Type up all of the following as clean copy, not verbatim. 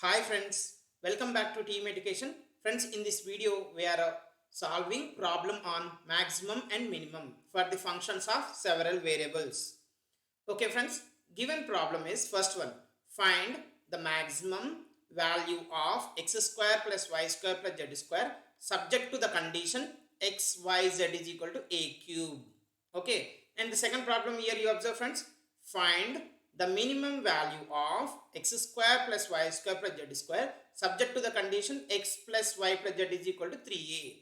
Hi friends, welcome back to Team Education. Friends, in this video we are solving problem on maximum and minimum for the functions of several variables. Okay friends, given problem is first one, find the maximum value of x square plus y square plus z square subject to the condition x, y, z is equal to a cube. Okay, and the second problem here you observe friends, find the minimum value of x square plus y square plus z square subject to the condition x plus y plus z is equal to 3a.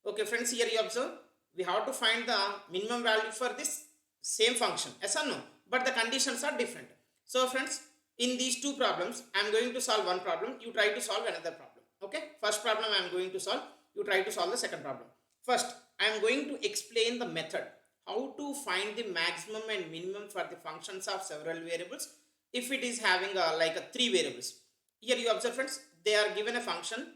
Okay friends, here you observe we have to find the minimum value for this same function, yes or no, but the conditions are different. So friends, in these two problems I am going to solve one problem, you try to solve another problem. Okay, first problem I am going to solve, you try to solve the second problem. First I am going to explain the method how to find the maximum and minimum for the functions of several variables if it is having like a three variables. Here you observe friends, they are given a function,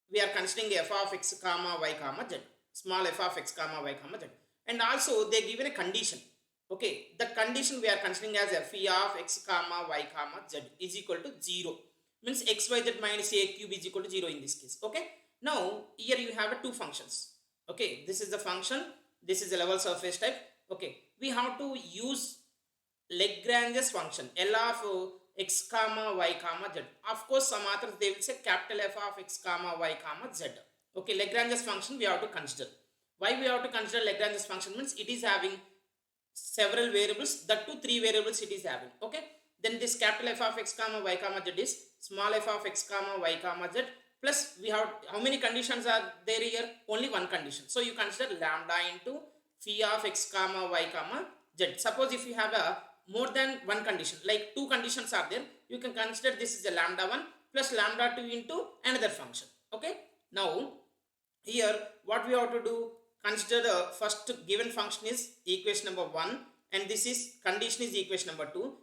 we are considering f of x comma y comma z, small f of x comma y comma z, and also they given a condition. Okay, the condition we are considering as f of x comma y comma z is equal to 0, means xyz minus a cube is equal to 0 in this case. Okay, now here you have two functions. Okay, this is the function, this is a level surface type. Okay, we have to use Lagrange's function L of x comma y comma z. Of course some authors they will say capital F of x comma y comma z. Okay, Lagrange's function we have to consider. Why we have to consider Lagrange's function means it is having several variables, that two three variables it is having. Okay, then this capital F of x comma y comma z is small f of x comma y comma z plus we have how many conditions are there here? Only one condition. So you consider lambda into phi of x comma y comma z. Suppose if you have a more than one condition, like two conditions are there, you can consider this is a lambda 1 plus lambda 2 into another function. Okay, now here what we have to do, consider the first given function is equation number 1 and this is condition is equation number 2,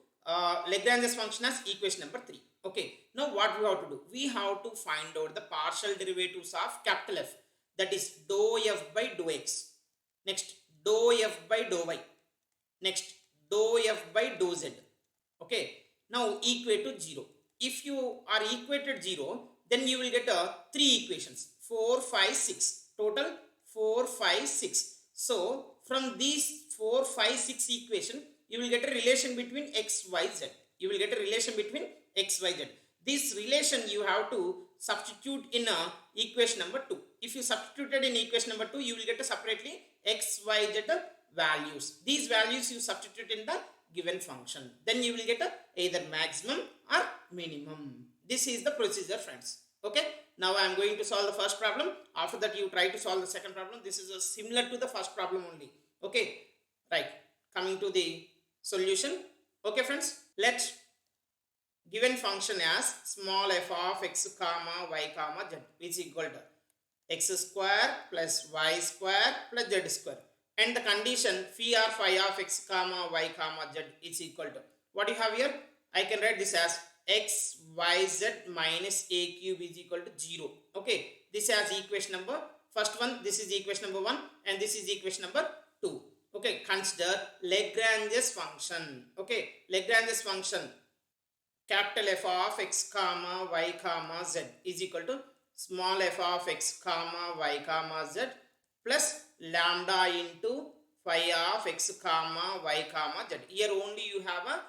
Lagrange's function as equation number 3. Okay, now what we have to do, we have to find out the partial derivatives of capital F, that is dou f by dou x, next dou f by dou y, next dou f by dou z. Okay, now equate to 0. If you are equated 0, then you will get three equations 4 5 6, total 4 5 6. So from these 4 5 6 equation you will get a relation between x y z, you will get a relation between x y z. This relation you have to substitute in equation number 2. If you substituted in equation number 2, you will get a separately x y z values. These values you substitute in the given function, then you will get either maximum or minimum. This is the procedure friends. Okay, now I am going to solve the first problem, after that you try to solve the second problem. This is similar to the first problem only. Okay, right, coming to the solution. Okay friends, let's given function as small f of x comma y comma z is equal to x square plus y square plus z square, and the condition phi or phi of x comma y comma z is equal to what you have here. I can write this as x y z minus a cube is equal to 0. Okay, this has equation number first one, this is equation number 1 and this is equation number 2. Okay, consider Lagrange's function. Okay, Lagrange's function capital F of x comma y comma z is equal to small f of x comma y comma z plus lambda into phi of x comma y comma z. Here only you have a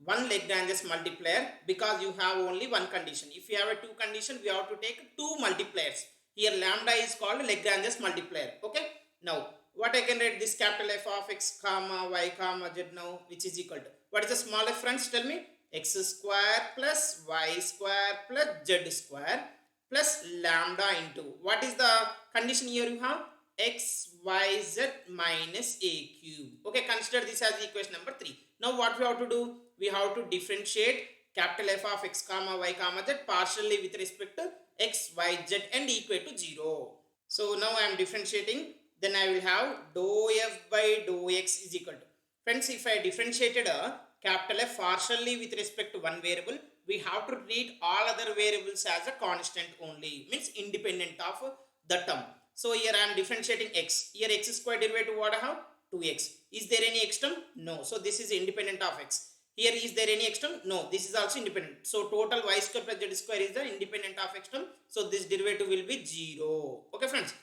one Lagrange's multiplier because you have only one condition. If you have a two condition, we have to take two multipliers. Here lambda is called Lagrange's multiplier. Okay, now what I can write, this capital F of x comma y comma z now, which is equal to what is the small f friends, tell me? X square plus y square plus z square plus lambda into what is the condition here you have? X y z minus a cube. Okay, consider this as equation number 3. Now what we have to do, we have to differentiate capital F of x comma y comma z partially with respect to x y z and equate to 0. So now I am differentiating, then I will have dou f by dou x is equal to, friends, if I differentiated a capital F partially with respect to one variable, we have to treat all other variables as a constant only, means independent of the term. So here I am differentiating x, here x square derivative what I have? 2x. Is there any x term? No. So this is independent of x. Here is there any x term? No, this is also independent. So total y square plus z square is the independent of x term. So this derivative will be 0. Okay friends,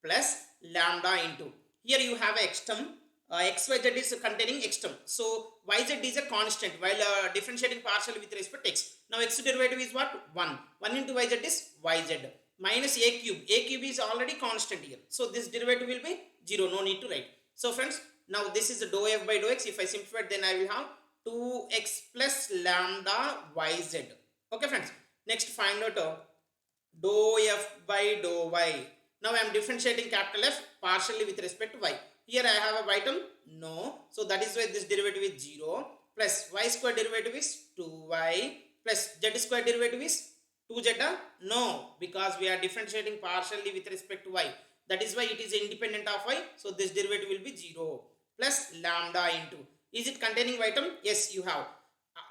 plus lambda into, here you have a x term, xyz is containing x term. So yz is a constant while differentiating partially with respect to x. Now x derivative is what? 1. 1 into yz is yz minus a cube. A cube is already constant here. So this derivative will be 0. No need to write. So friends, now this is dou f by dou x. If I simplify, then I will have 2x plus lambda yz. Okay friends, next find out dou f by dou y. Now I am differentiating capital F partially with respect to y. Here I have a y term? No. So that is why this derivative is 0. Plus y square derivative is 2y plus z square derivative is 2z. No, because we are differentiating partially with respect to y. That is why it is independent of y. So this derivative will be 0 plus lambda into. Is it containing y term? Yes, you have.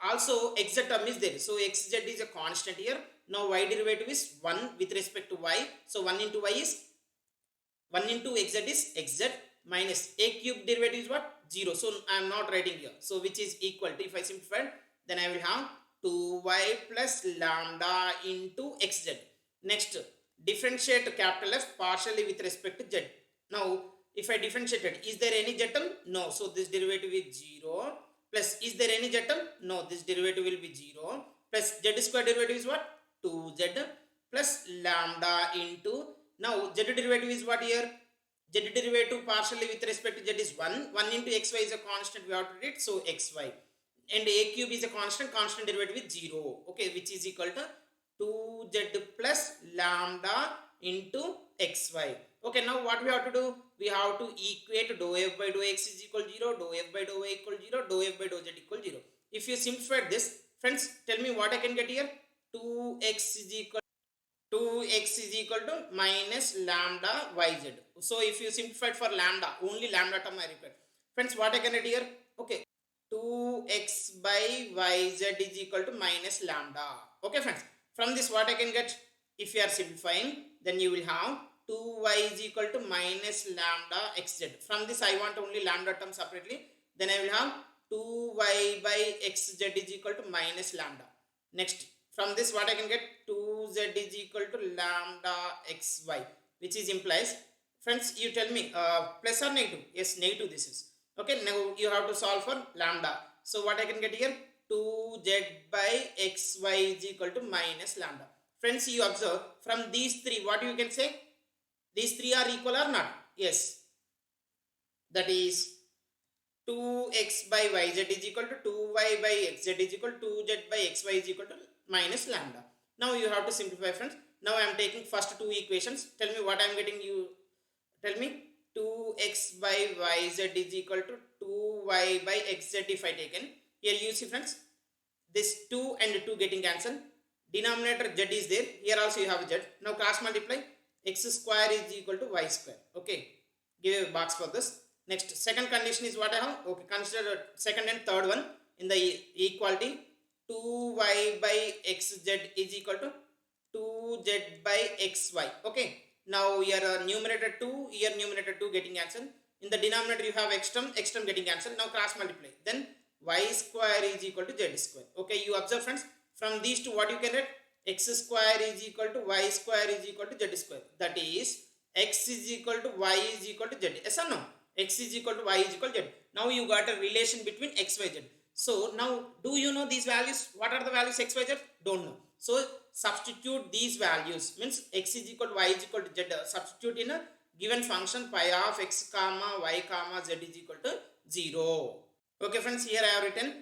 Also xz term is there. So xz is a constant here. Now y derivative is 1 with respect to y. So 1 into y is 1 into xz is xz minus a cube derivative is what? 0. So I am not writing here. So which is equal to, if I simplify, then I will have 2y plus lambda into xz. Next, differentiate capital F partially with respect to z. Now if I differentiate it, is there any z term? No. So this derivative is 0. Plus is there any z term? No. This derivative will be 0. Plus z square derivative is what? 2z plus lambda into, now z derivative is what here? Z derivative partially with respect to z is 1. 1 into xy is a constant, we have to read. So xy. And a cube is a constant. Constant derivative is 0. Okay, which is equal to 2z plus lambda into xy. Okay, now what we have to do? We have to equate dou f by dou x is equal 0, dou f by dou y equal 0, dou f by dou z equal 0. If you simplify this, friends, tell me what I can get here. 2x is equal to minus lambda yz. So if you simplify for lambda, only lambda term I repeat. Friends, what I can get here? Okay, 2x by yz is equal to minus lambda. Okay friends, from this what I can get? If you are simplifying, then you will have 2y is equal to minus lambda xz. From this I want only lambda term separately. Then I will have 2y by xz is equal to minus lambda. Next, from this what I can get? 2z is equal to lambda xy, which is implies, friends, you tell me plus or negative? Yes, negative this is. Okay, now you have to solve for lambda. So what I can get here? 2z by xy is equal to minus lambda. Friends, you observe from these three, what you can say? These three are equal or not? Yes. That is 2x by yz is equal to 2y by xz is equal to 2z by xy is equal to minus lambda. Now you have to simplify, friends. Now I am taking first two equations. Tell me what I am getting. You tell me. 2x by yz is equal to 2y by xz if I taken. Here you see, friends, this 2 and 2 getting cancelled. Denominator z is there. Here also you have z. Now cross multiply. X square is equal to y square. Okay. Give a box for this. Next, second condition is what I have. Okay. Consider second and third one in the equality. 2y by xz is equal to 2z by xy. Okay. Now here numerator 2, here numerator 2 getting cancelled. In the denominator you have x term getting cancelled. Now cross multiply. Then y square is equal to z square. Okay, you observe, friends, from these two what you can get? X square is equal to y square is equal to z square. That is x is equal to y is equal to z. Yes or no? X is equal to y is equal to z. Now you got a relation between x, y, z. So now do you know these values? What are the values x, y, z? Don't know. So substitute these values, means x is equal to y is equal to z. Substitute in a given function pi of x comma y comma z is equal to 0. Okay friends, here I have written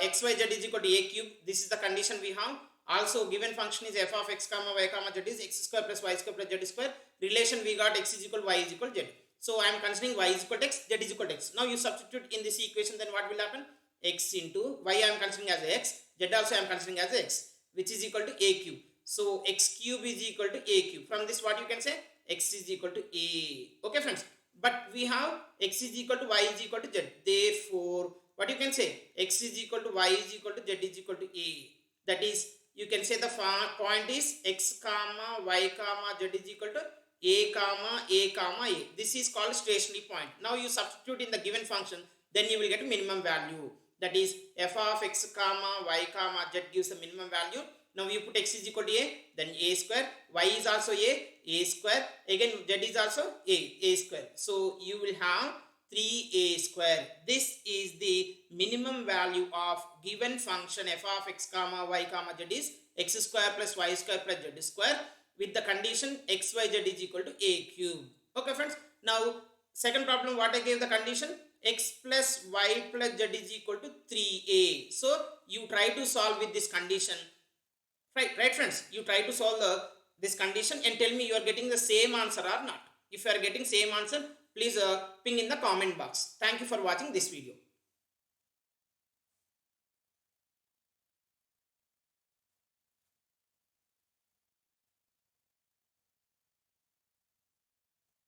x, y, z is equal to a cube. This is the condition we have. Also given function is f of x comma y comma z is x square plus y square plus z square. Relation we got x is equal to y is equal to z. So I am considering y is equal to x, z is equal to x. Now you substitute in this equation, then what will happen? X into y I am considering as x, z also I am considering as x, which is equal to a cube. So x cube is equal to a cube. From this what you can say? X is equal to a. Okay friends, but we have x is equal to y is equal to z. Therefore what you can say? X is equal to y is equal to z is equal to a. That is, you can say the point is x comma y comma z is equal to a comma a comma a. This is called stationary point. Now you substitute in the given function, then you will get minimum value. that is f of x comma y comma z gives the minimum value. Now you put x is equal to a, then a square, y is also a square, again z is also a square. So you will have 3a square. This is the minimum value of given function f of x comma y comma z is x square plus y square plus z square with the condition xyz is equal to a cube. Okay friends, now second problem, what I gave the condition, x plus y plus z is equal to 3a. So you try to solve with this condition. Right friends, you try to solve this condition and tell me you are getting the same answer or not. If you are getting same answer, please ping in the comment box. Thank you for watching this video.